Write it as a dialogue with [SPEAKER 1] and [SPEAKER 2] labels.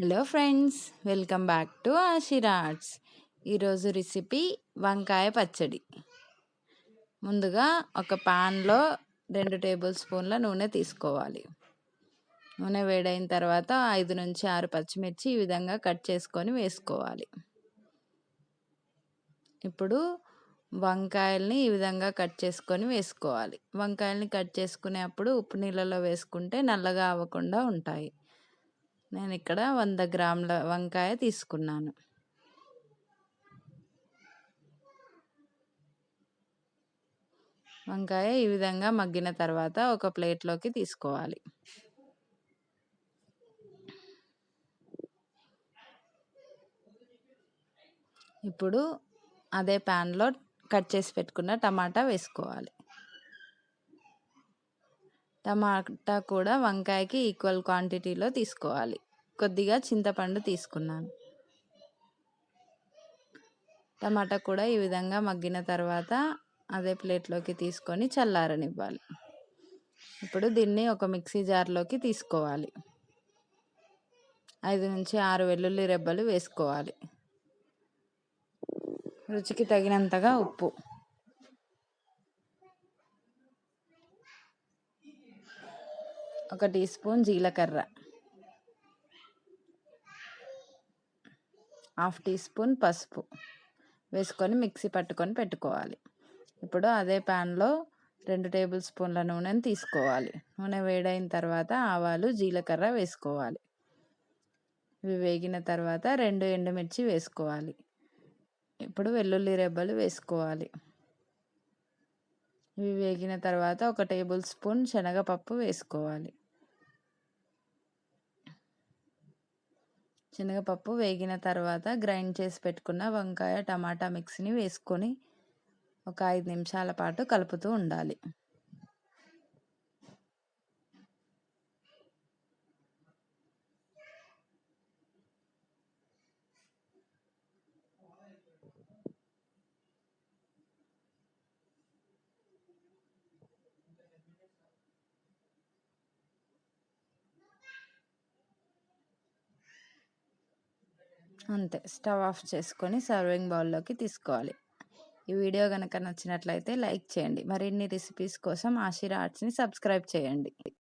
[SPEAKER 1] Hello friends, welcome back to Ashira arts. ఈరోజు recipe వంకాయ పచ్చడి. ముందుగా ఒక పాన్లో 2 టేబుల్ స్పూన్ల నూనె తీసుకోవాలి. నూనె వేడైన తర్వాత 5 నుంచి 6 పచ్చిమిర్చి ఈ విధంగా కట్ చేసుకొని వేసుకోవాలి. ఇప్పుడు వంకాయల్ని ఈ విధంగా కట్ చేసుకొని వేసుకోవాలి. వంకాయల్ని కట్ చేసుకునేప్పుడు ఉప్పు నీళ్ళలో వేసుకుంటే నల్లగా అవ్వకుండా ఉంటాయి. నేను ఇక్కడ 100 గ్రాముల వంకాయ తీసుకున్నాను. వంకాయ ఈ విధంగా మగ్గిన తర్వాత ఒక ప్లేట్లోకి తీసుకోవాలి. ఇప్పుడు అదే ప్యాన్లో కట్ చేసి పెట్టుకున్న టమాటా వేసుకోవాలి. టమాటా కూడా వంకాయకి ఈక్వల్ క్వాంటిటీలో తీసుకోవాలి. కొద్దిగా చింతపండు తీసుకున్నాను. టమాటా కూడా ఈ విధంగా మగ్గిన తర్వాత అదే ప్లేట్లోకి తీసుకొని చల్లారనివ్వాలి. ఇప్పుడు దీన్ని ఒక మిక్సీ జార్లోకి తీసుకోవాలి. 5 నుంచి 6 వెల్లుల్లి రెబ్బలు వేసుకోవాలి. రుచికి తగినంతగా ఉప్పు, ఒక టీ స్పూన్ జీలకర్ర, 1/2 టీ స్పూన్ పసుపు వేసుకొని మిక్సీ పట్టుకొని పెట్టుకోవాలి. ఇప్పుడు అదే ప్యాన్లో 2 టేబుల్ స్పూన్ల నూనెను తీసుకోవాలి. నూనె వేడైన తర్వాత ఆవాలు, జీలకర్ర వేసుకోవాలి. ఇవి వేగిన తర్వాత 2 ఎండుమిర్చి వేసుకోవాలి. ఇప్పుడు వెల్లుల్లి రెబ్బలు వేసుకోవాలి. ఇవి వేగిన తర్వాత 1 టేబుల్ స్పూన్ శనగపప్పు వేసుకోవాలి. శనగపప్పు వేగిన తర్వాత గ్రైండ్ చేసి పెట్టుకున్న వంకాయ టమాటా మిక్స్ని వేసుకొని ఒక 5 నిమిషాల పాటు కలుపుతూ ఉండాలి. అంతే, స్టవ్ ఆఫ్ చేసుకొని సర్వింగ్ బౌల్లోకి తీసుకోవాలి. ఈ వీడియో కనుక నచ్చినట్లయితే లైక్ చేయండి. మరిన్ని రెసిపీస్ కోసం ఆషిరా ఆర్ట్స్ని సబ్స్క్రైబ్ చేయండి.